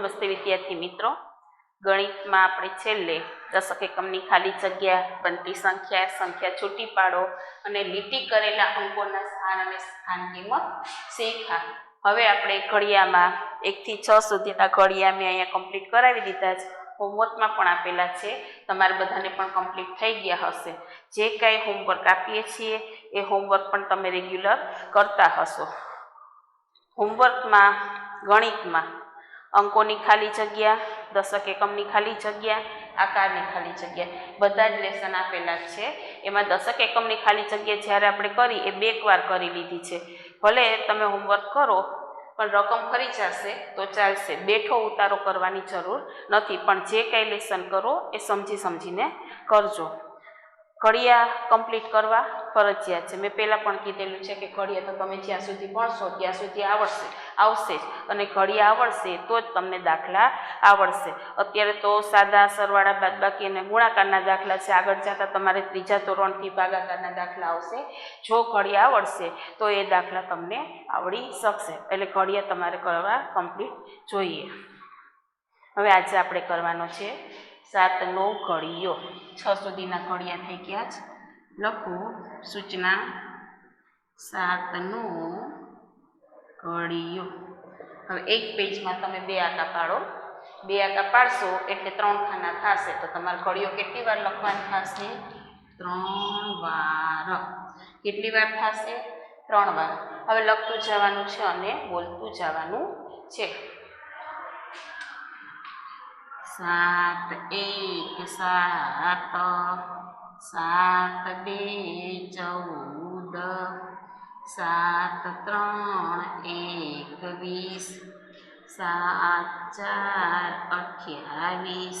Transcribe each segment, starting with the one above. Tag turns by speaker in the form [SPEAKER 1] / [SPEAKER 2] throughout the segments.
[SPEAKER 1] નમસ્તે વિદ્યાર્થી મિત્રો, ગણિતમાં આપણે છેલ્લે દશક એકમની ખાલી જગ્યા, બનતી સંખ્યા, સંખ્યા છૂટી પાડો અને લીટી કરેલા અંકોના સ્થાન અને સ્થાન કિંમત શીખ્યા. હવે આપણે ઘડિયામાં 1 થી 6 સુધીના ઘડિયા મેં અહીંયા કમ્પ્લીટ કરાવી દીધા છે. હોમવર્કમાં પણ આપેલા છે, તમારે બધાને પણ કમ્પ્લીટ થઈ ગયા હશે. જે કાંઈ હોમવર્ક આપીએ છીએ એ હોમવર્ક પણ તમે રેગ્યુલર કરતા હશો. હોમવર્કમાં ગણિતમાં અંકોની ખાલી જગ્યા, દશક એકમની ખાલી જગ્યા, આકારની ખાલી જગ્યા બધા જ લેસન આપેલા છે. એમાં દશક એકમની ખાલી જગ્યા જ્યારે આપણે કરી એ 2 વાર કરી લીધી છે. ભલે તમે હોમવર્ક કરો પણ રકમ ફરી જશે તો ચાલશે, બેઠો ઉતારો કરવાની જરૂર નથી. પણ જે કંઈ લેસન કરો એ સમજી સમજીને કરજો. ઘડિયા કમ્પ્લીટ કરવા ફરજિયાત છે. મેં પહેલાં પણ કીધેલું છે કે ઘડિયા તો તમે જ્યાં સુધી ભણશો ત્યાં સુધી આવશે જ, અને ઘડિયા આવડશે તો જ તમને દાખલા આવડશે. અત્યારે તો સાદા, સરવાળા, બાદબાકી અને ગુણાકારના દાખલા છે. આગળ જતાં તમારે 3જા ધોરણથી ભાગાકારના દાખલા આવશે. જો ઘડિયા આવડશે તો એ દાખલા તમને આવડી શકશે. એટલે ઘડિયા તમારે કરવા કમ્પ્લીટ જોઈએ. હવે આજે આપણે કરવાનો છે 7નો ઘડિયો. 6 સુધીના ઘડિયા થઈ ગયા છે. લખો સૂચના 7નો ઘડિયો. હવે એક પેજમાં તમે 2 આંકા પાડો. 2 આંકા પાડશો એટલે 3 ખાના થશે. તો તમારે ઘડિયો કેટલી વાર લખવાની થશે? 3 વાર. કેટલી વાર થશે? 3 વાર. હવે લખતું જવાનું છે અને બોલતું જવાનું છે. 7 1 7, 7 2 14, 7 3 21, 7 4 28,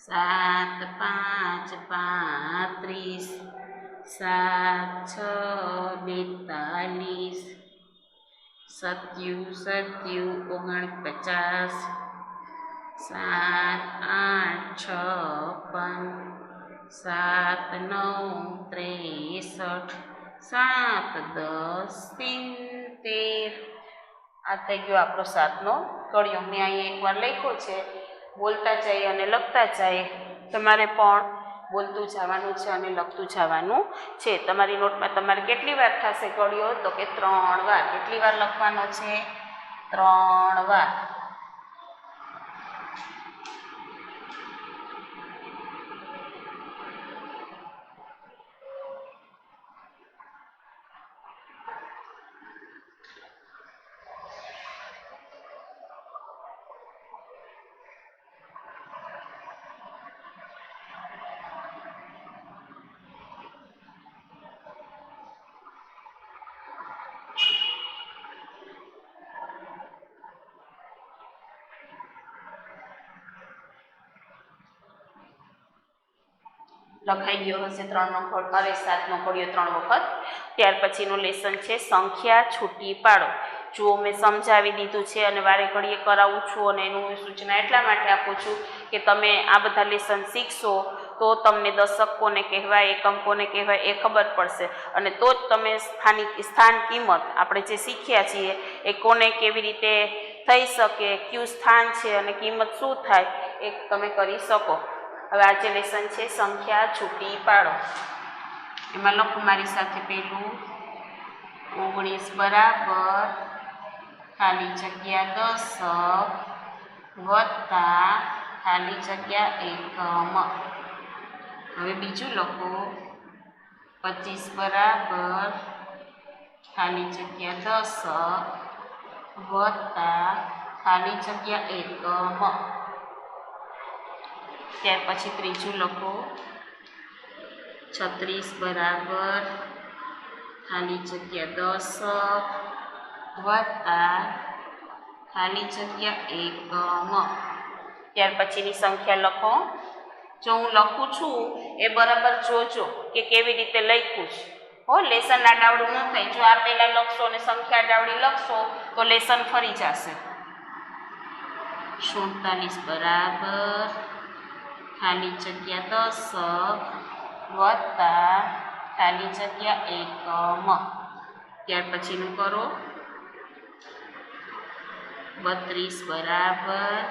[SPEAKER 1] 7 5 35, 7 6 42, 7 7 49, 7 8 56, 7 9 63, 7 10 70. આ થઈ ગયો આપણો 7નો ઘડિયો. મેં અહીંયા એકવાર લખ્યો છે. બોલતા જઈએ અને લખતા જઈએ. તમારે પણ બોલતું જવાનું છે અને લખતું જવાનું છે. તમારી નોટમાં તમારે કેટલી વાર થશે ઘડિયો? તો કે 3 વાર. કેટલી વાર લખવાનો છે? 3 વાર. લખાઈ ગયો હશે 7નો ઘડિયો 3 વખત. ત્યાર પછીનું લેસન છે સંખ્યા છૂટી પાડો. જુઓ, મેં સમજાવી દીધું છે અને વારે ઘડીએ કરાવું છું, અને એનું સૂચના એટલા માટે આપું છું કે તમે આ બધા લેસન શીખશો તો તમને દશક કોને કહેવાય, એકમ કોને કહેવાય એ ખબર પડશે, અને તો જ તમે સ્થાન કિંમત આપણે જે શીખ્યા છીએ એ કોને કેવી રીતે થઈ શકે, કયું સ્થાન છે અને કિંમત શું થાય એ તમે કરી શકો. હવે આજે લેસન છે સંખ્યા છૂટી પાડો. એમાં લખો મારી સાથે પહેલું 19 બરાબર ખાલી જગ્યા 10 વત્તા ખાલી જગ્યા એકમ. હવે બીજું લખો 25 બરાબર ખાલી જગ્યા 10 વત્તા ખાલી જગ્યા એકમ. ત્યાર પછી ત્રીજું લખો 36 બરાબર ખાલી જગ્યા 10 વત્તા ખાલી જગ્યા એકમ. ત્યાર પછીની સંખ્યા લખો. જો હું લખું છું એ બરાબર જોજો કે કેવી રીતે લખ્યું છે. લેસન આડાવડું ન થાય. જો આ પહેલાં લખશો અને સંખ્યા આડાવડી લખશો તો લેસન ફરી જશે. 47 બરાબર ખાલી જગ્યા 10 વત્તા ખાલી જગ્યા એકમ. ત્યાર પછીનું કરો 32 બરાબર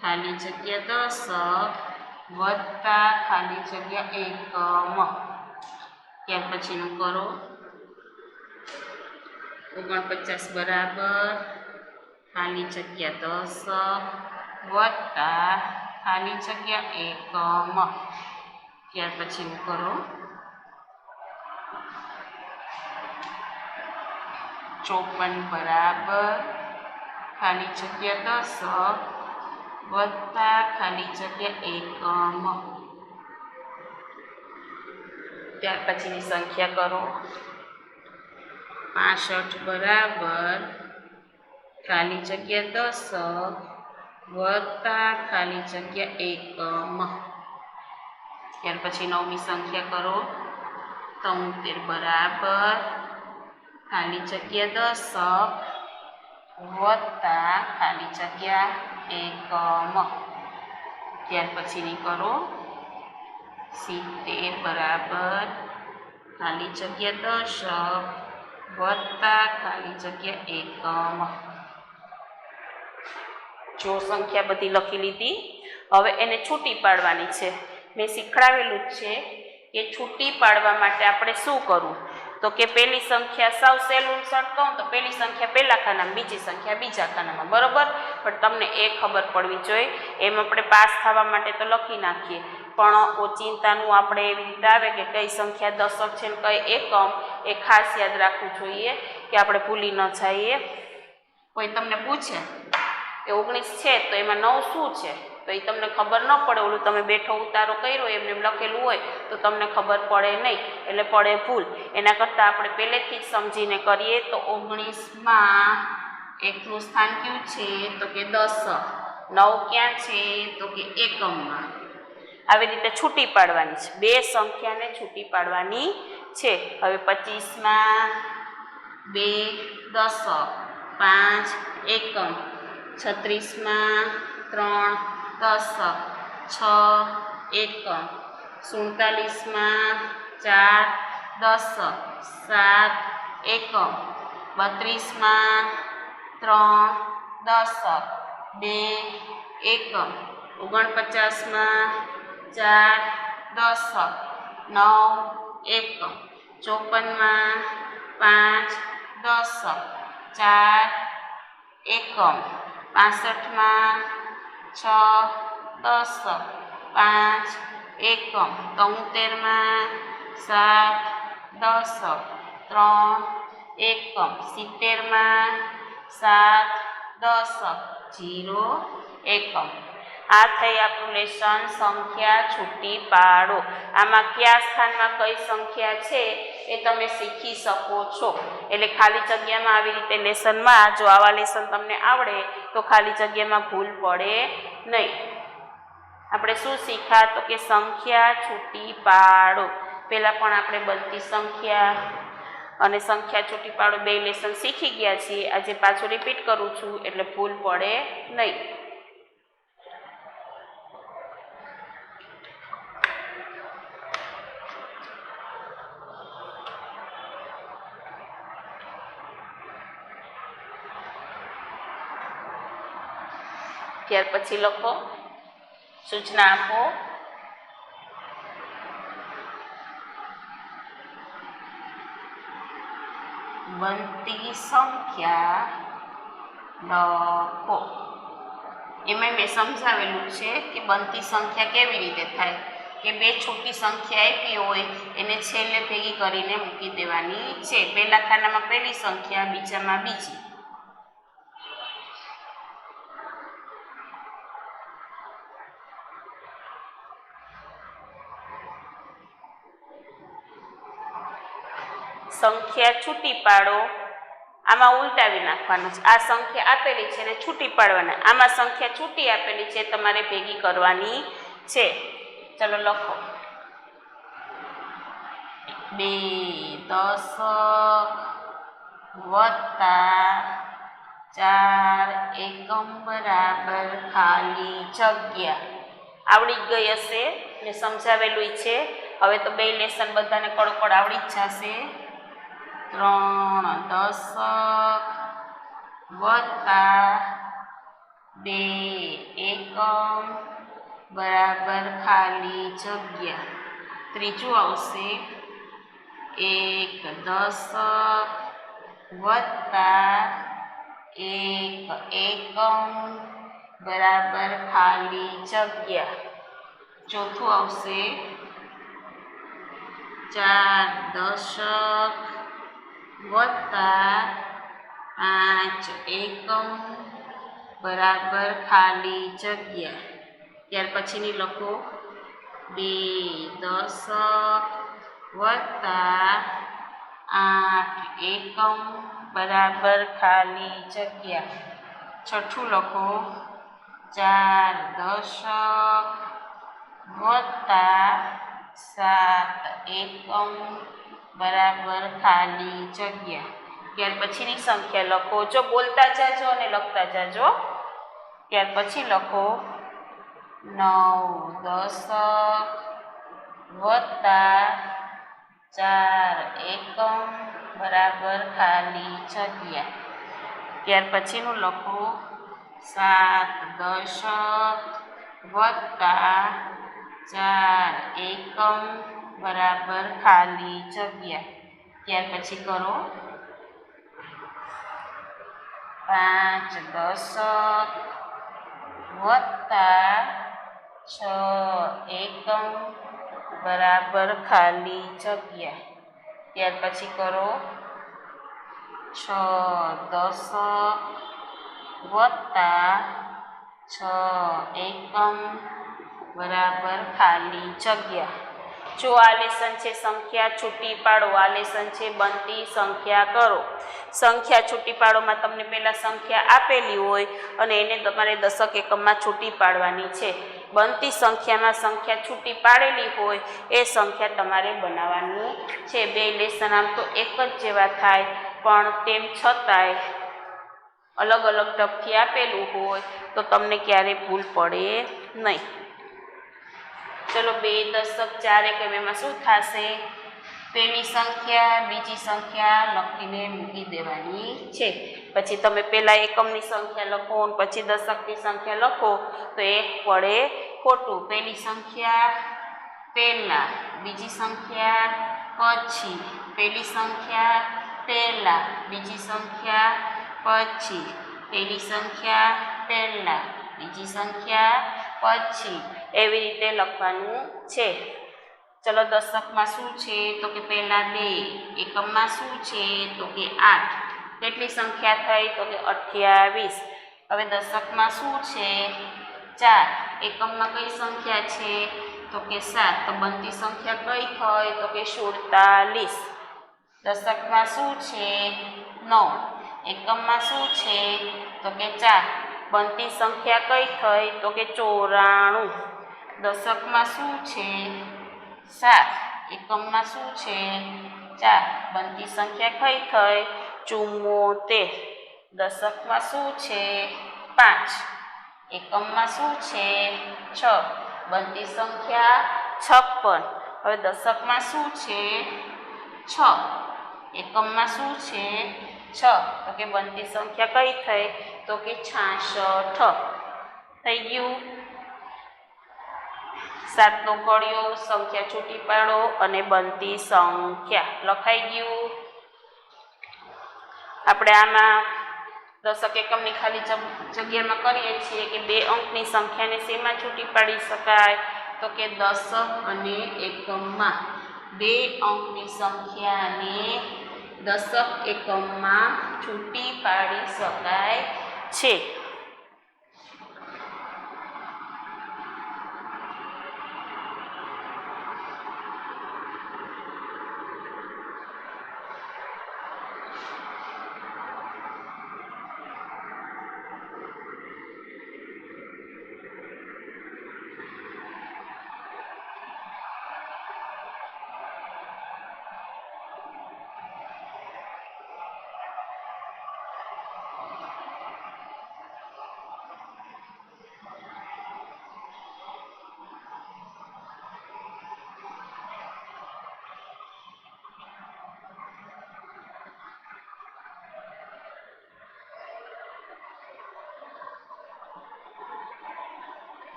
[SPEAKER 1] ખાલી જગ્યા 10 વત્તા ખાલી જગ્યા એકમ. ત્યાર પછીનું કરો 49 બરાબર ખાલી જગ્યા 10 વત્તા ખાલી જગ્યા એકમ. ત્યાર પછીનું કરો 54 બરાબર ખાલી જગ્યા 10 વત્તા ખાલી જગ્યા એકમ. ત્યાર પછીની સંખ્યા કરો 65 બરાબર ખાલી જગ્યા 10 વત્તા ખાલી જગ્યા એકમ. ત્યાર પછી નવમી સંખ્યા કરો 73 બરાબર ખાલી જગ્યા 10 વત્તા ખાલી જગ્યા એકમ. ત્યાર પછીની કરો 70 બરાબર ખાલી જગ્યા 10 વત્તા ખાલી જગ્યા એકમ. જો સંખ્યા બધી લખી લીધી. હવે એને છૂટી પાડવાની છે. મેં શીખડાવેલું જ છે કે છૂટી પાડવા માટે આપણે શું કરવું, તો કે પહેલી સંખ્યા સાવ સહેલું શોર્ટ કહું તો પહેલી સંખ્યા પહેલા ખાનામાં, બીજી સંખ્યા બીજા ખાનામાં, બરોબર. પણ તમને એ ખબર પડવી જોઈએ. એમ આપણે પાસ થવા માટે તો લખી નાખીએ, પણ ઓચિંતાનું આપણે એવી રીતે આવે કે કઈ સંખ્યા દશક છે ને કઈ એકમ, એ ખાસ યાદ રાખવું જોઈએ કે આપણે ભૂલી ન જઈએ. કોઈ તમને પૂછે કે 19 છે તો એમાં 9 શું છે, તો એ તમને ખબર ન પડે. ઓલું તમે બેઠો ઉતારો કર્યો એમને લખેલું હોય તો તમને ખબર પડે નહીં, એટલે પડે ભૂલ. એના કરતાં આપણે પહેલેથી જ સમજીને કરીએ તો 19માં એકનું સ્થાન કયું છે, તો કે દશક. 9 ક્યાં છે, તો કે એકમમાં. આવી રીતે છૂટી પાડવાની છે. બે સંખ્યાને છૂટી પાડવાની છે. હવે 25માં 2 દશક, 5 એકમ. 36માં 3 દશક, 6 એકમ. 47માં 4 દશક, 7 એકમ. 32માં 3 દશક, 2 એકમ. 49માં 4 દશક, 9 એકમ. 54માં 5 દશક, 4 એકમ. 65માં 6 દશક, 5 એકમ. 73માં 7 દશક, 3 એકમ. 70માં 7 દશક, 0 એકમ. આ થઈ આપણું લેસન સંખ્યા છૂટી પાડો. આમાં કયા સ્થાનમાં કઈ સંખ્યા છે એ તમે શીખી શકો છો. એટલે ખાલી જગ્યામાં આવી રીતે લેસનમાં જો આવા લેસન તમને આવડે તો ખાલી જગ્યામાં ભૂલ પડે નહીં. આપણે શું શીખ્યા, તો કે સંખ્યા છૂટી પાડો. પહેલાં પણ આપણે બનતી સંખ્યા અને સંખ્યા છૂટી પાડો બે લેસન શીખી ગયા છીએ. આજે પાછું રિપીટ કરું છું એટલે ભૂલ પડે નહીં. ત્યાર પછી લખો, સૂચના આપો. બનતી સંખ્યા લખો. એમાં મેં સમજાવેલું છે કે બનતી સંખ્યા કેવી રીતે થાય, કે બે છૂટી સંખ્યા આપી હોય એને છેલ્લે ભેગી કરીને મૂકી દેવાની છે. પહેલા ખાનામાં પહેલી સંખ્યા, બીજામાં બીજી. સંખ્યા છૂટી પાડો. આમાં ઉલટાવી નાખવાનું છે. આ સંખ્યા આપેલી છે ને છૂટી પાડવાના. આમાં સંખ્યા છૂટી આપેલી છે, તમારે ભેગી કરવાની છે. ચલો લખો. 2 દશક વત્તા 4 એકમ બરાબર ખાલી જગ્યા. આવડી જ ગઈ હશે ને સમજાવેલું છે. હવે તો બે લેસન બધાને કડકડ આવડી જ જશે. 3 દશક વત્તા 2 એકમ બરાબર ખાલી જગ્યા. ત્રીજું આવશે 1 દશક વત્તા 1 એકમ બરાબર ખાલી જગ્યા. ચોથું આવશે 4 દશક વત્તા 5 એકમ બરાબર ખાલી જગ્યા. ત્યાર પછીની લખો 2 દશક વત્તા 8 એકમ બરાબર ખાલી જગ્યા. છઠ્ઠું લખો 4 દશક વત્તા 7 એકમ બરાબર ખાલી જગ્યા. ત્યાર પછીની સંખ્યા લખો. જો બોલતા જાજો અને લખતા જાજો. ત્યાર પછી લખો 9 દશક વત્તા 4 એકમ બરાબર ખાલી જગ્યા. ત્યાર પછીનું લખો 7 દશક વત્તા 4 એકમ બરાબર ખાલી જગ્યા. ત્યાર પછી કરો 5 દશક વત્તા 6 એકમ બરાબર ખાલી જગ્યા. ત્યાર પછી કરો 6 દશક વત્તા 6 એકમ બરાબર ખાલી જગ્યા. જો આ લેસન છે સંખ્યા છૂટી પાડો, આ લેસન છે બનતી સંખ્યા કરો. સંખ્યા છૂટી પાડોમાં તમને પહેલાં સંખ્યા આપેલી હોય અને એને તમારે દશક એકમમાં છૂટી પાડવાની છે. બનતી સંખ્યામાં સંખ્યા છૂટી પાડેલી હોય એ સંખ્યા તમારે બનાવવાની છે. બે લેસન આમ તો એક જ જેવા થાય, પણ તેમ છતાંય અલગ અલગ ટપથી આપેલું હોય તો તમને ક્યારેય ભૂલ પડે નહીં. ચલો 2 દશક 4 એકમ એમાં શું થશે? પહેલી સંખ્યા બીજી સંખ્યા લખીને મૂકી દેવાની છે. પછી તમે પહેલાં એકમની સંખ્યા લખો અને પછી દશકની સંખ્યા લખો તો એક પડે ખોટું. પહેલી સંખ્યા પહેલાં, બીજી સંખ્યા પછી, પહેલી સંખ્યા પહેલાં, બીજી સંખ્યા પછી, પહેલી સંખ્યા પહેલાં, બીજી સંખ્યા પછી, એવી રીતે લખવાનું છે. ચલો દશકમાં શું છે તો કે પહેલાં 2, એકમમાં શું છે તો કે 8. કેટલી સંખ્યા થઈ તો કે 28. હવે દશકમાં શું છે 4, એકમમાં કઈ સંખ્યા છે તો કે 7. તો બનતી સંખ્યા કઈ થઈ તો કે 47. દશકમાં શું છે 9, એકમમાં શું છે તો કે 4. બનતી સંખ્યા કઈ થઈ તો કે 94. દશકમાં શું છે 7, એકમમાં શું છે 4. બનતી સંખ્યા કઈ થઈ 74. દશકમાં શું છે 5, એકમમાં શું છે 6. બનતી સંખ્યા 56. હવે દશકમાં શું છે 6, એકમમાં શું છે 6. તો કે બનતી સંખ્યા કઈ થઈ તો કે 66. થઈ ગયું. 7નો ઘડિયો, સંખ્યા છૂટી પાડો અને બનતી સંખ્યા લખાઈ ગયું. આપણે આમાં દશક એકમની ખાલી જગ્યામાં કરીએ છીએ કે 2 અંકની સંખ્યાને શેમાં છૂટી પાડી શકાય તો કે દશક અને એકમમાં. 2 અંકની સંખ્યાને દશક એકમમાં છૂટી પાડી શકાય છે.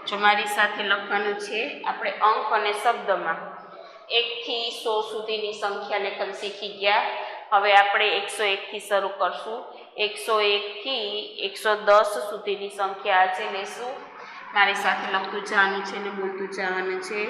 [SPEAKER 1] જો મારી સાથે લખવાનું છે આપણે અંક અને શબ્દમાં 1 થી 100 સુધીની સંખ્યા લેખન શીખી ગયા. હવે આપણે 101 થી શરૂ કરશું. 101 થી 110 સુધીની સંખ્યા આજે લેશું. મારી સાથે લખતું જવાનું છે ને બોલતું જવાનું છે.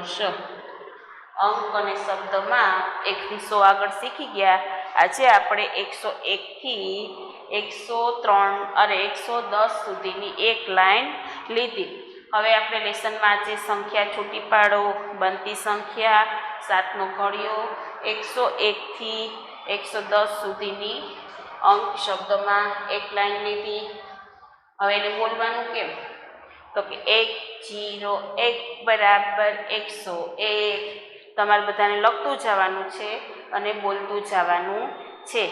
[SPEAKER 1] 110 અંક અને શબ્દમાં 1 થી 100 આગળ શીખી ગયા. આજે આપણે 101 થી 103 અને 110 સુધીની એક લાઈન લીધી. હવે આપણે લેસનમાં આજે સંખ્યા છૂટી પાડો, બનતી સંખ્યા, 7નો ઘડિયો, 101 થી 110 સુધીની અંક શબ્દમાં એક લાઈન લીધી. હવે એને બોલવાનું કેમ? તો કે 101 બરાબર 101. તમારે બધાને લખતું જવાનું છે અને બોલતું જવાનું છે.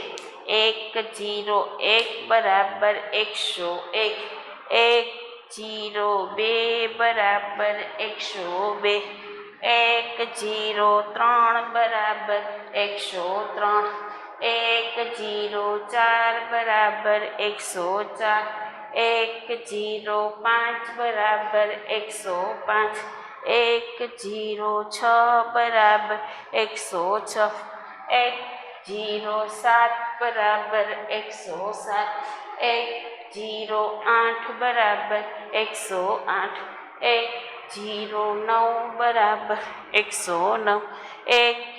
[SPEAKER 1] 101 બરાબર 101. 102 બરાબર 102. 103 બરાબર 103. 104 બરાબર 104. 105 બરાબર 105. 106 બરાબર 106. 107 બરાબર 107. 108 બરાબર 108. 109 બરાબર 109.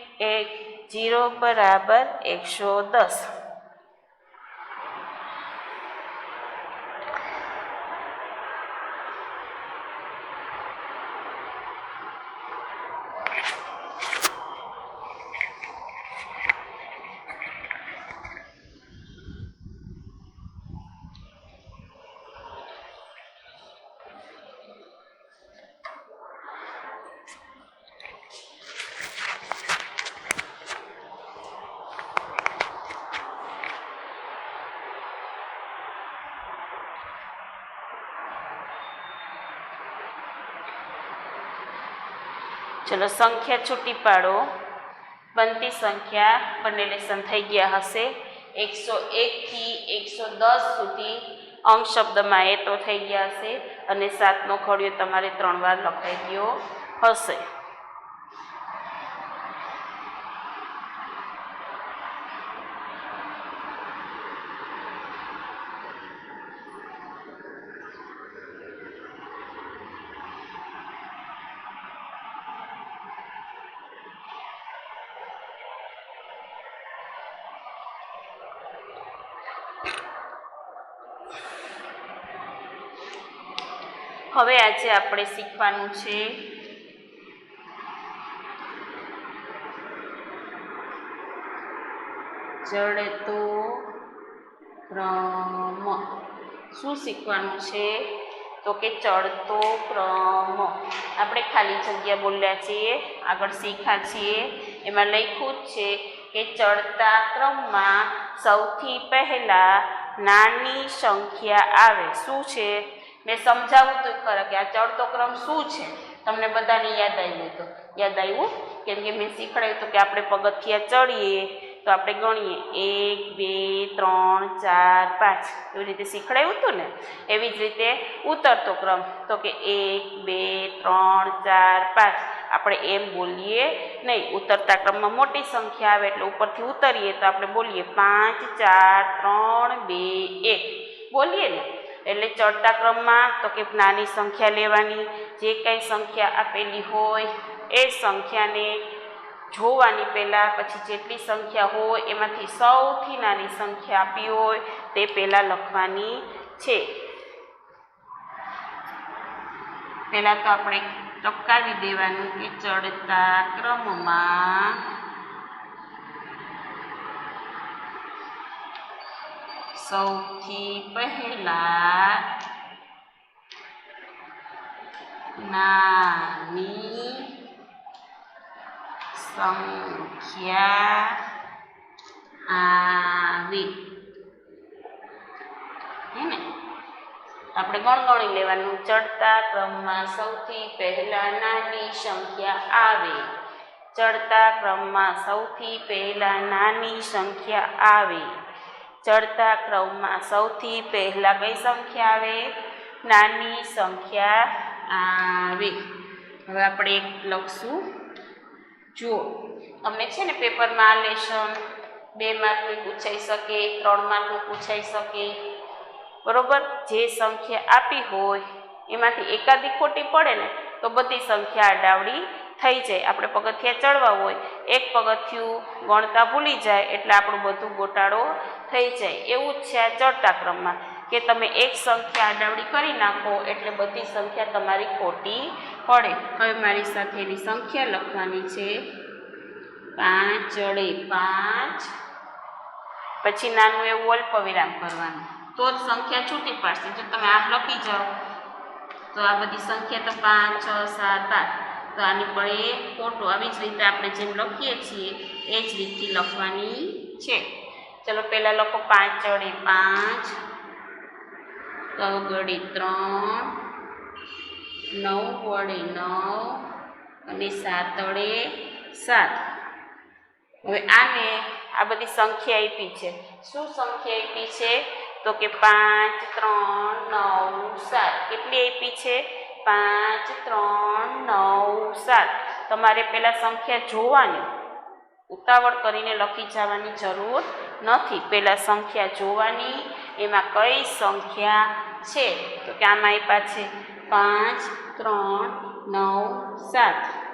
[SPEAKER 1] 110 બરાબર 110. ચલો સંખ્યા છૂટી પાડો, બનતી સંખ્યા બંને લેસન થઈ ગયા હશે. 101 થી 110 સુધી અંક શબ્દમાં એ તો થઈ ગયા હશે અને 7નો ઘડિયો તમારે 3 વાર લખાઈ ગયો હશે. હવે આજે આપણે શીખવાનું છે ચડતો ક્રમ. શું શીખવાનું છે? તો કે ચડતો ક્રમ. આપણે ખાલી જગ્યા બોલ્યા છીએ, આગળ શીખ્યા છીએ, એમાં લખ્યું જ છે કે ચડતા ક્રમમાં સૌથી પહેલા નાની સંખ્યા આવે. શું છે? મેં સમજાવું તો ખરા કે આ ચડતો ક્રમ શું છે? તમને બધાને યાદ આવ્યું? તો યાદ આવ્યું? કેમ કે મેં શીખવાડ્યું તો કે આપણે પગથિયા ચડીએ તો આપણે ગણીએ 1 2 3 4 5 એવી રીતે શીખડાયું હતું ને એવી જ રીતે ઉતરતો ક્રમ તો કે 1 2 3 4 5 આપણે એમ બોલીએ નહીં ઉતરતા ક્રમમાં મોટી સંખ્યા આવે એટલે ઉપરથી ઉતરીએ તો આપણે બોલીએ 5 4 3 2 1 બોલીએ ને એટલે ચડતા ક્રમમાં તો કે નાની સંખ્યા લેવાની જે કંઈ સંખ્યા આપેલી હોય એ સંખ્યાને જોવાની પહેલાં પછી જેટલી સંખ્યા હોય એમાંથી સૌથી નાની સંખ્યા આપી હોય તે પહેલાં લખવાની છે પહેલાં તો આપણે ટપકાવી દેવાનું કે ચડતા ક્રમમાં સૌથી પહેલા નાની સંખ્યા આવી હે ને આપણે ગણગણી લેવાનું ચડતા ક્રમમાં સૌથી પહેલા નાની સંખ્યા આવે ચડતા ક્રમમાં સૌથી પહેલા નાની સંખ્યા આવે ચડતા ક્રમમાં સૌથી પહેલા કઈ સંખ્યા આવે નાની સંખ્યા આવે હવે આપણે એક લખશું જુઓ અમને છે ને પેપરમાં આ લેશન 2 માર્કનું પૂછાઈ શકે 3 માર્કનું પૂછાઈ શકે બરોબર જે સંખ્યા આપી હોય એમાંથી એકાદી ખોટી પડે ને તો બધી સંખ્યા આડાવડી થઈ જાય આપણે પગથિયા ચડવા હોય એક પગથિયું ગણતા ભૂલી જાય એટલે આપણું બધું ગોટાળો થઈ જાય એવું જ છે આ ચડતા ક્રમમાં કે તમે એક સંખ્યા આડાવડી કરી નાખો એટલે બધી સંખ્યા તમારી ખોટી પડે હવે મારી સાથે એની સંખ્યા લખવાની છે 5 ચડે 5 પછી નાનું એવું અલ્પવિરામ કરવાનું તો જ સંખ્યા છૂટી પડશે જો તમે આમ લખી જાઓ તો આ બધી સંખ્યા તો 5 6 7 8 તો આની પર એ ખોટું આવી જ રીતે આપણે જેમ લખીએ છીએ એ જ રીતથી લખવાની છે ચલો પહેલાં લખો 5 ચડે 5 9 વડે 3 9 વડે 9 અને 7 વડે 7 હવે આને આ બધી સંખ્યા આપી છે શું સંખ્યા આપી છે તો કે 5 3 9 7 કેટલી આપી છે 5 3 9 7 તમારે પહેલાં સંખ્યા જોવાની ઉતાવળ કરીને લખી જવાની જરૂર નથી પહેલાં સંખ્યા જોવાની એમાં કઈ સંખ્યા છે તો કે આમાં આપ્યા છે 5 3 9 7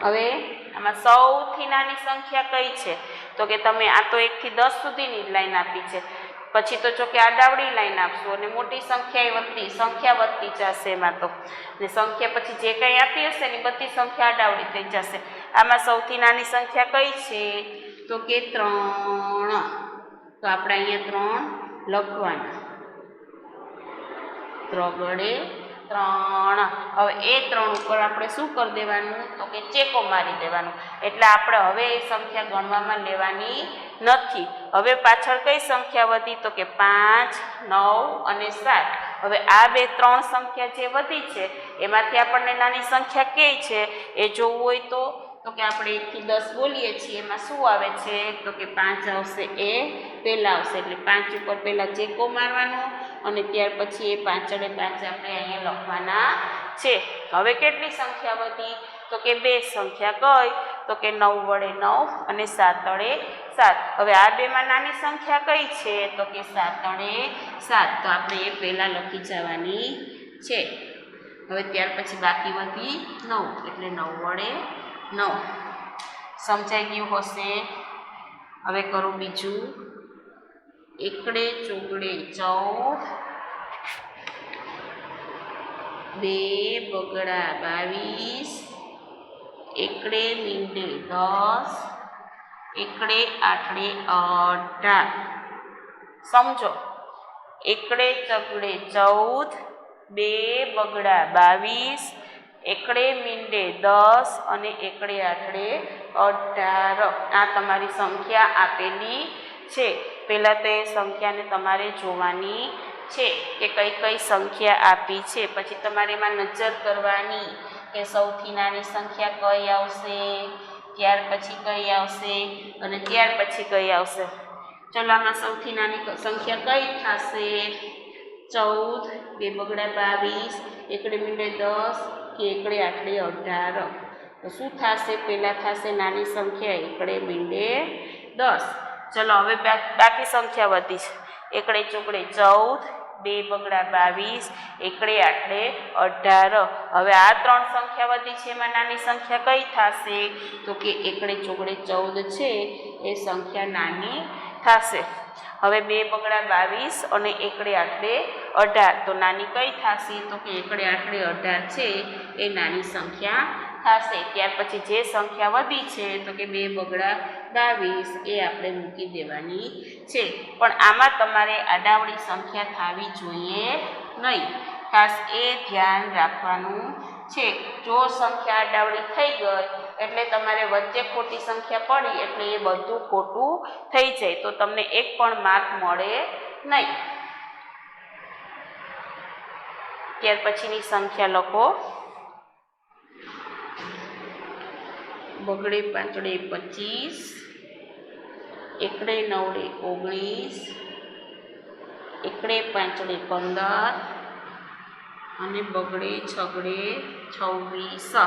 [SPEAKER 1] હવે આમાં સૌથી નાની સંખ્યા કઈ છે તો કે તમે આ તો 1 થી 10 સુધીની જ લાઈન આપી છે પછી તો જો કે આડાવડી લાઈન આપશો અને મોટી સંખ્યા વધતી જશે એમાં તો ને સંખ્યા પછી જે કંઈ આપી હશે ને બધી સંખ્યા આડાવડી થઈ જશે આમાં સૌથી નાની સંખ્યા કઈ છે તો કે 3 તો આપણે અહીંયા 3 લખવાના 3 વડે 3 હવે એ 3 ઉપર આપણે શું કરી દેવાનું તો કે ચેકો મારી દેવાનું એટલે આપણે હવે એ સંખ્યા ગણવામાં લેવાની નથી હવે પાછળ કઈ સંખ્યા વધી તો કે 5 9 અને 7 હવે આ 3 સંખ્યા જે વધી છે એમાંથી આપણને નાની સંખ્યા કઈ છે એ જોવું હોય તો કે આપણે 1 થી 10 બોલીએ છીએ એમાં શું આવે છે તો કે 5 આવશે એ પહેલાં આવશે એટલે 5 ઉપર પહેલાં ચેકો મારવાનો અને ત્યાર પછી એ 5 ચડે 5 આપણે અહીંયા લખવાના છે હવે કેટલી સંખ્યા વધી તો કે 2 સંખ્યા કઈ તો કે 9 વડે 9 અને 7 વડે 7 હવે આ બેમાં નાની સંખ્યા કઈ છે તો કે 7 વડે 7 તો આપણે એ પહેલાં લખી જવાની છે હવે ત્યાર પછી બાકી વધી 9 એટલે 9 વડે 9 સમજાઈ ગયું હશે હવે કરું બીજું એકડે ચોગડે 14 2 બગડા 22 એકડે મીંડે 10 એકડે આઠડે 18 સમજો એકડે ચગડે 14 2 બગડા 22 એકડે મીંડે 10 અને એકડે આઠડે 18 આ તમારી સંખ્યા આપેલી છે પહેલાં તો એ સંખ્યાને તમારે જોવાની છે કે કઈ કઈ સંખ્યા આપી છે પછી તમારે એમાં નજર કરવાની કે સૌથી નાની સંખ્યા કઈ આવશે ત્યાર પછી કઈ આવશે અને ત્યાર પછી કઈ આવશે. ચલો આમાં સૌથી નાની સંખ્યા કઈ થશે? 14, 2 બગડા 22, એકડે મીંડે 10 કે એકડે આઠડે 18. તો શું થશે? પહેલાં થશે નાની સંખ્યા એકડે મીંડે 10. ચલો હવે બાકી સંખ્યા વધી છે. એકડે ચોકડે 14, 2 બગડા 22, એકડે આઠડે 18. હવે આ ત્રણ સંખ્યા વધી છે, એમાં નાની સંખ્યા કઈ થશે? તો કે એકડે ચોકડે 14 છે એ સંખ્યા નાની થશે. હવે 2 બગડા 22 અને એકડે આઠડે 18. તો નાની કઈ થશે? તો કે એકડે આઠડે 18 છે એ નાની સંખ્યા થશે. ત્યાર પછી જે સંખ્યા વધી છે તો કે 2 બગડા 22 એ આપણે મૂકી દેવાની છે. પણ આમાં તમારે આડાવડી સંખ્યા થવી જોઈએ નહીં, ખાસ એ ધ્યાન રાખવાનું છે. જો સંખ્યા આડાવડી થઈ ગઈ એટલે તમારે વચ્ચે ખોટી સંખ્યા પડી એટલે એ બધું ખોટું થઈ જાય, તો તમને એક પણ માર્ક મળે નહીં. ત્યાર પછીની સંખ્યા લખો. બગડે પાંચડે 25, એકડે નવડે 19, એકડે પાંચડે 15 અને બગડે છગડે 26.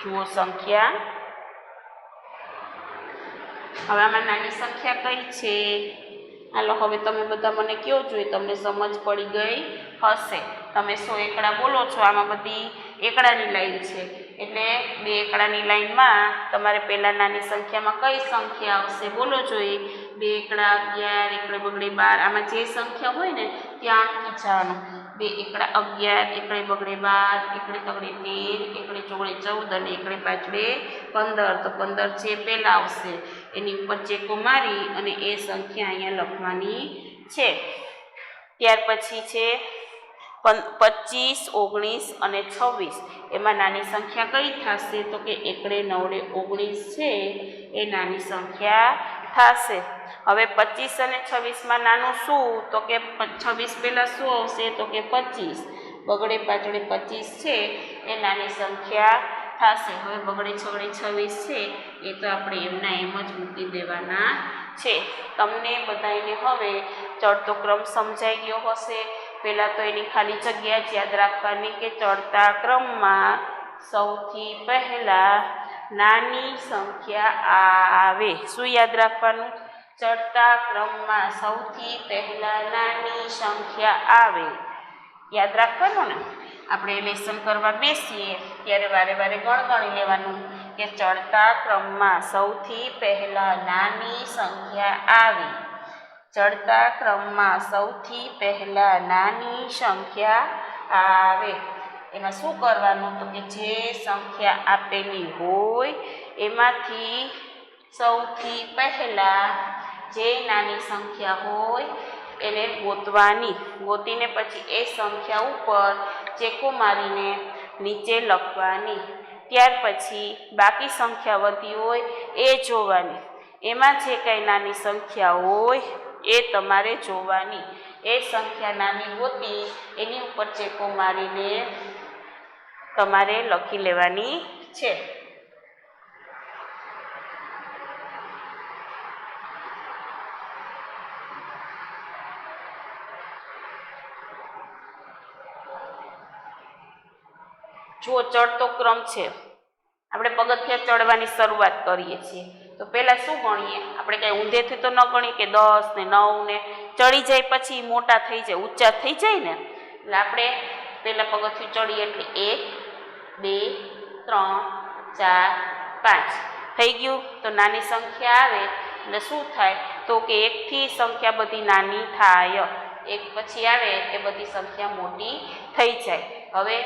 [SPEAKER 1] જુઓ સંખ્યા. હવે આમાં નાની સંખ્યા કઈ છે? હાલો હવે તમે બધા મને કહો જોઈએ, તમને સમજ પડી ગઈ હશે. તમે 100 એકડા બોલો છો, આમાં બધી એકડાની લાઈન છે એટલે 2 એકડાની લાઈનમાં તમારે પહેલાં નાની સંખ્યામાં કઈ સંખ્યા આવશે બોલો જોઈએ. 2 એકડા 11, એકડે બગડે 12, આમાં જે સંખ્યા હોય ને ત્યાં અટકી જવાનું. 2 એકડા 11, એકડે બગડે 12, એકડે તગડે 13, એકડે ચોગડે 14 અને એકડે પાંચડે 15. તો 15 છે પહેલાં આવશે, એની ઉપર ચેકો મારી અને એ સંખ્યા અહીંયા લખવાની છે. ત્યાર પછી છે 25, 19 અને 26. એમાં નાની સંખ્યા કઈ થશે? તો કે એકડે નવડે 19 છે એ નાની સંખ્યા થશે. હવે 25 અને 26માં નાનું શું? તો કે 26 પહેલાં શું આવશે? તો કે 25. બગડે પાછળે 25 છે એ નાની સંખ્યા થશે. હવે બગડે છગડે 26 છે એ તો આપણે એમના એમ જ મૂકી દેવાના છે. તમને બધાને હવે ચડતો ક્રમ સમજાઈ ગયો હશે. પહેલાં તો એની ખાલી જગ્યા જ યાદ રાખવાની કે ચડતા ક્રમમાં સૌથી પહેલાં નાની સંખ્યા આવે. શું યાદ રાખવાનું? ચડતા ક્રમમાં સૌથી પહેલાં નાની સંખ્યા આવે. યાદ રાખવાનું ને. આપણે લેસન કરવા બેસીએ ત્યારે વારે વારે ગણગણી લેવાનું કે ચડતા ક્રમમાં સૌથી પહેલાં નાની સંખ્યા આવે. ચડતા ક્રમમાં સૌથી પહેલાં નાની સંખ્યા આવે. એમાં શું કરવાનું? તો કે જે સંખ્યા આપેલી હોય એમાંથી સૌથી પહેલાં જે નાની સંખ્યા હોય એને ગોતવાની. ગોતીને પછી એ સંખ્યા ઉપર ચેકો મારીને નીચે લખવાની. ત્યાર પછી બાકી સંખ્યા વધી હોય એ જોવાની. એમાં જે કંઈ નાની સંખ્યા હોય એ તમારે જોવાની. એ સંખ્યા નાની ગોતી એની ઉપર ચેકો મારીને તમારે લખી લેવાની છે. જુઓ ચડતો ક્રમ છે. આપણે પગથિયા ચડવાની શરૂઆત કરીએ છીએ તો પહેલાં શું ગણીએ? આપણે કાંઈ ઊંધેથી તો ન ગણીએ કે 10 ને 9 ને ચડી જાય પછી મોટા થઈ જાય, ઊંચા થઈ જાય ને. એટલે આપણે પહેલાં પગથિયું ચડીએ એટલે 1, 2, 3, 4, 5 થઈ ગયું. તો નાની સંખ્યા આવે એટલે શું થાય? તો કે 1થી સંખ્યા બધી નાની થાય. 1 પછી આવે એ બધી સંખ્યા મોટી થઈ જાય. હવે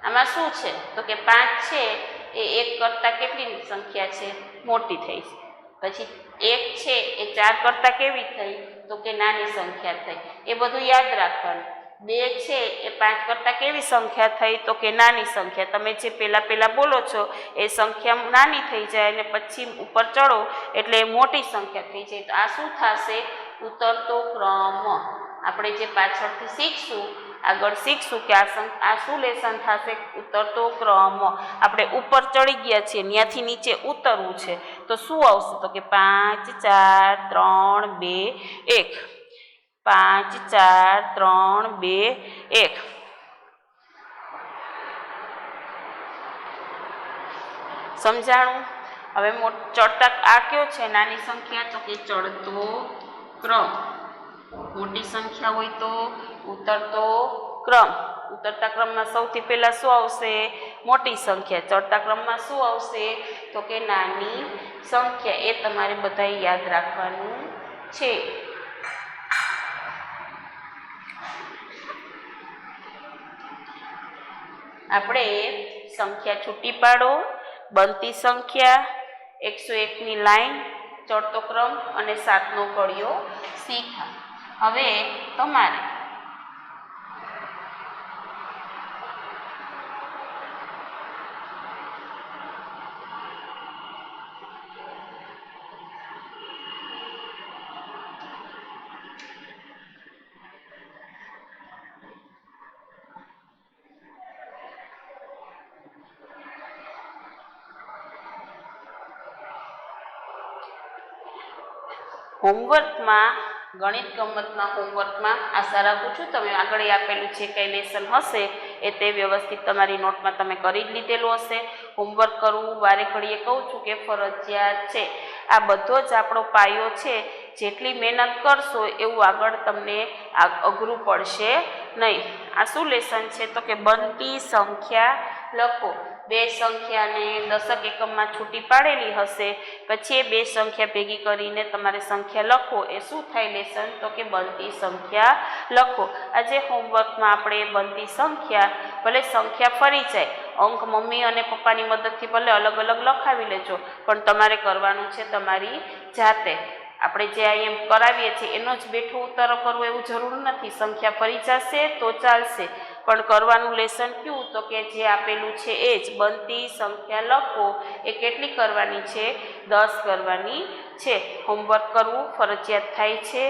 [SPEAKER 1] આમાં શું છે? તો કે 5 છે એ 1 કરતાં કેટલી સંખ્યા છે? મોટી થઈ છે. પછી 1 છે એ 4 કરતાં કેવી થઈ? તો કે નાની સંખ્યા થઈ. એ બધું યાદ રાખવાનું. 2 છે એ 5 કરતાં કેવી સંખ્યા થઈ? તો કે નાની સંખ્યા. તમે જે પહેલાં બોલો છો એ સંખ્યા નાની થઈ જાય અને પછી ઉપર ચડો એટલે એ મોટી સંખ્યા થઈ જાય. તો આ શું થશે? ઉતરતો ક્રમ. આપણે જે પાછળથી શીખશું, આગળ શીખશું કે આ શું લેસન થશે? ઉતરતો ક્રમ. આપણે ઉપર ચડી ગયા છીએ, ત્યાંથી નીચે ઉતરવું છે, તો શું આવશે? તો કે 5 4 3 2 1. 5 4 3 2 1. સમજાણું? હવે ચડતા આ કયો છે? નાની સંખ્યા, તો કે ચડતો ક્રમ. મોટી સંખ્યા હોય તો ઉતરતો ક્રમ. ઉતરતા ક્રમમાં સૌથી પહેલા શું આવશે? મોટી સંખ્યા. ચડતા ક્રમમાં શું આવશે? તો કે નાની સંખ્યા. એ તમારે બધાએ યાદ રાખવાનું છે. આપણે સંખ્યા છૂટી પાડો, બનતી સંખ્યા, 101ની લાઈન, ચડતો ક્રમ અને 7નો કળિયો શીખા. હવે તમારે હોમવર્કમાં, ગણિત ગમ્મતના હોમવર્કમાં આશા રાખું છું તમે આગળ આપેલું જે કંઈ લેસન હશે એ તે વ્યવસ્થિત તમારી નોટમાં તમે કરી જ લીધેલું હશે. હોમવર્ક કરવું વારે ઘડીએ કહું છું કે ફરજિયાત છે. આ બધો જ આપણો પાયો છે. જેટલી મહેનત કરશો એવું આગળ તમને અઘરું પડશે નહીં. આ શું લેસન છે? તો કે બનતી સંખ્યા લખો. બે સંખ્યાને દશક એકમમાં છૂટી પાડેલી હશે, પછી એ બે સંખ્યા ભેગી કરીને તમારે સંખ્યા લખો. એ શું થાય લેસન? તો કે બનતી સંખ્યા લખો. આજે હોમવર્કમાં આપણે બનતી સંખ્યા, ભલે સંખ્યા ફરી જાય, અંક મમ્મી અને પપ્પાની મદદથી ભલે અલગ અલગ લખાવી લેજો, પણ તમારે કરવાનું છે તમારી જાતે. આપણે જે એમ કરાવીએ છીએ એનો જ બેઠો ઉતારો કરવો એવું જરૂર નથી. સંખ્યા ફરી જશે તો ચાલશે, પણ કરવાનું લેસન કયું? તો કે જે આપેલું છે એ જ. બનતી સંખ્યા લખો. એ કેટલી કરવાની છે? 10 કરવાની છે. હોમવર્ક કરવું ફરજિયાત થાય છે.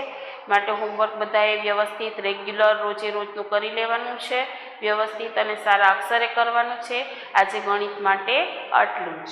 [SPEAKER 1] માટે હોમવર્ક બધાએ વ્યવસ્થિત રેગ્યુલર રોજે રોજનું કરી લેવાનું છે. વ્યવસ્થિત અને સારા અક્ષરે કરવાનું છે. આજે ગણિત માટે આટલું જ.